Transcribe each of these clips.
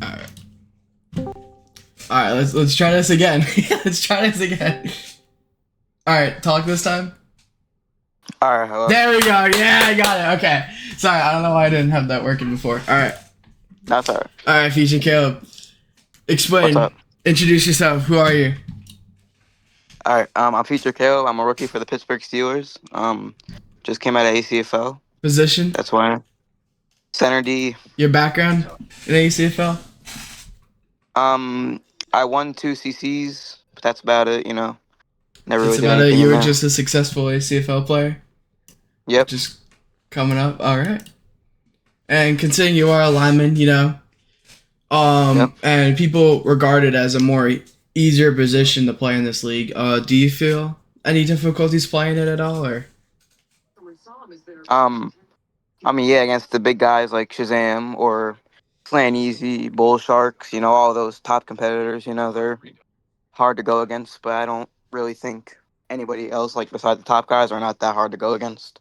All right. All right. Let's try this again. Let's try this again. All right. Talk this time. All right, hello. There we go. Yeah, I got it. Okay. Sorry, I don't know why I didn't have that working before. All right. That's all right. All right, Featurecaleb. What's Explain. up? Introduce yourself. Who are you? All right, I'm Featurecaleb. I'm a rookie for the Pittsburgh Steelers. Just came out of ACFL. Position? That's why center D. Your background in ACFL? Um, I won 2 CCs, but that's about it. Never That's really did about it. anything You in were there. just a successful ACFL player? Yep. Just coming up? All right. And considering you are a lineman, Yep. and people regard it as a more easier position to play in this league, do you feel any difficulties playing it at all, or? Um, yeah, against the big guys like Shazam or Slan Easy, Bull Sharks. All those top competitors. They're hard to go against, but I don't really think anybody else, like besides the top guys, are not that hard to go against.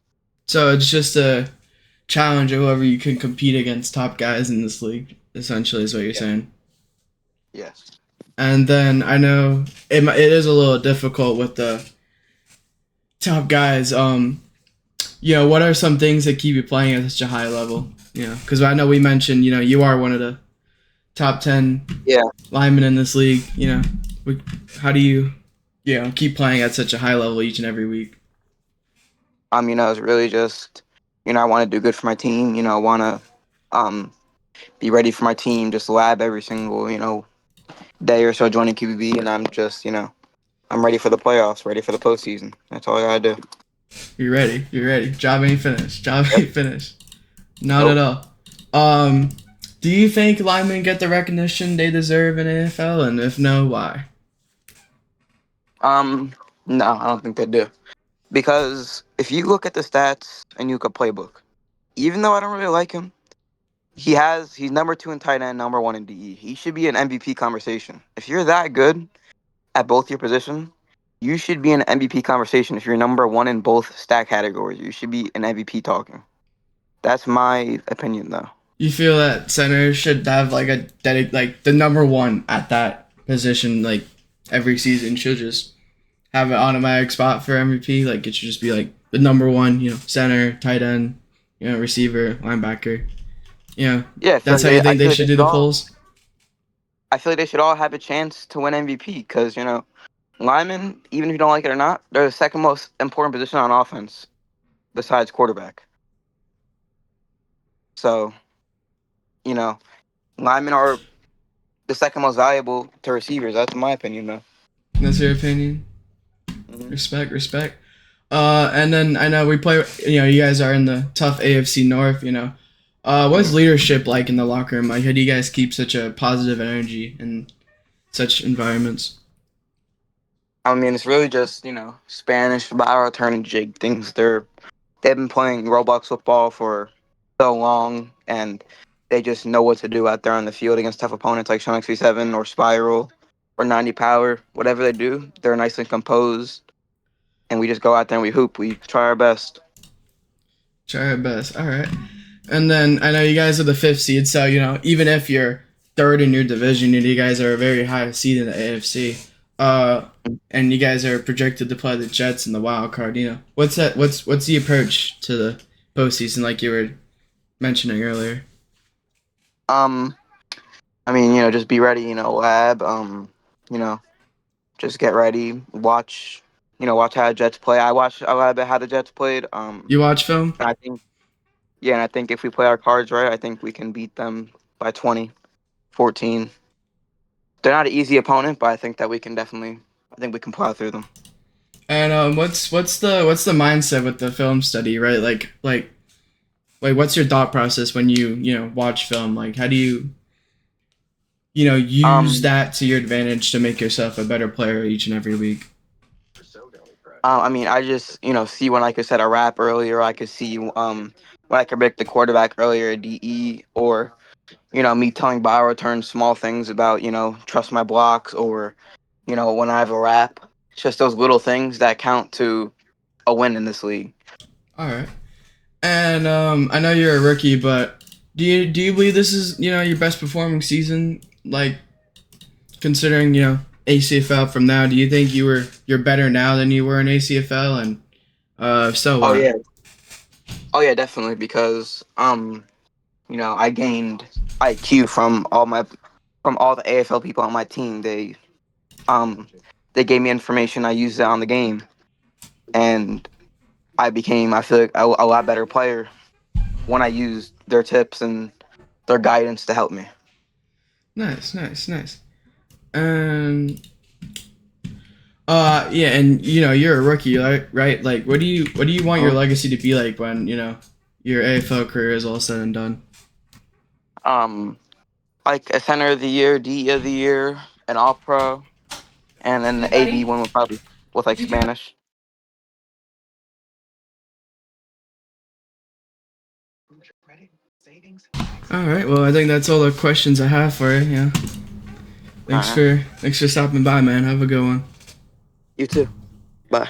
So it's just a challenge of whoever you can compete against top guys in this league, essentially, is what you're Yeah. saying. Yes. And then I know it is a little difficult with the top guys. What are some things that keep you playing at such a high level? Because I know we mentioned, you are one of the top 10 Yeah. linemen in this league. How do you, keep playing at such a high level each and every week? It's really just, I want to do good for my team. I want to be ready for my team, just lab every single, day or so joining QBB. And I'm just, I'm ready for the playoffs, ready for the postseason. That's all I got to do. You're ready. You're ready. Job ain't finished. Job ain't finished. Not at Nope. all. Do you think linemen get the recognition they deserve in NFL? And if no, why? No, I don't think they do. Because if you look at the stats and you look at playbook, even though I don't really like him, he's number 2 in tight end, number 1 in DE. He should be an MVP conversation. If you're that good at both your position, you should be in an MVP conversation. If you're number 1 in both stat categories, you should be an MVP talking. That's my opinion, though. You feel that center should have like like the number one at that position, like every season should just have an automatic spot for MVP. Like it should just be like the number one, center, tight end, receiver, linebacker. Yeah, That's how you think they should do the polls. I feel like they should all have a chance to win MVP because linemen, even if you don't like it or not, they're the second most important position on offense besides quarterback. So, you know, linemen are the second most valuable to receivers. That's my opinion, though. That's your opinion. Hmm. Respect, respect. And then I know we play. You guys are in the tough AFC North. What's leadership like in the locker room? Like, how do you guys keep such a positive energy in such environments? It's really just Spanish, barra, turn and jig things. They've been playing Roblox football for so long, and they just know what to do out there on the field against tough opponents like Sean XV7 or Spiral or 90 Power. Whatever they do, they're nice and composed, and we just go out there and we hoop. We try our best. Try our best. All right. And then I know you guys are the fifth seed, so even if you're third in your division, you guys are a very high seed in the AFC. And you guys are projected to play the Jets in the wild card. What's that? What's the approach to the postseason, like you were mentioning earlier? Um, just be ready. Lab. You know, just get ready. Watch how the Jets play. I watched a lot of how the Jets played. You watch film? And I think, yeah, and I think if we play our cards right, I think we can beat them by 20, 14. They're not an easy opponent, but I think that we can definitely. I think we can plow through them. And what's the mindset with the film study, right? Like what's your thought process when you watch film? Like how do you use Um, that to your advantage to make yourself a better player each and every week? I just see when I could set a wrap earlier. I could see when I could predict the quarterback earlier at DE, or me telling Bauer turn small things about trust my blocks, or when I have a wrap. It's just those little things that count to a win in this league. All right. And I know you're a rookie, but Do you believe this is your best performing season? Like considering ACFL from now, do you think you're better now than you were in ACFL? And if so, Oh why? yeah, oh yeah, definitely because I gained IQ from all the AFL people on my team. Um they gave me information. I used it on the game, and I feel like a lot better player when I used their tips and their guidance to help me. Nice, nice, nice. Um, yeah, and you're a rookie, right? Like, what do you want your Mhm. legacy to be like when your AFL career is all said and done? Um, like a center of the year, DE of the year, an All Pro, and then the AB one would probably with like Spanish. All right. Well, I think that's all the questions I have for you. Yeah. All Thanks right, for stopping by, man. Have a good one. you too. Bye.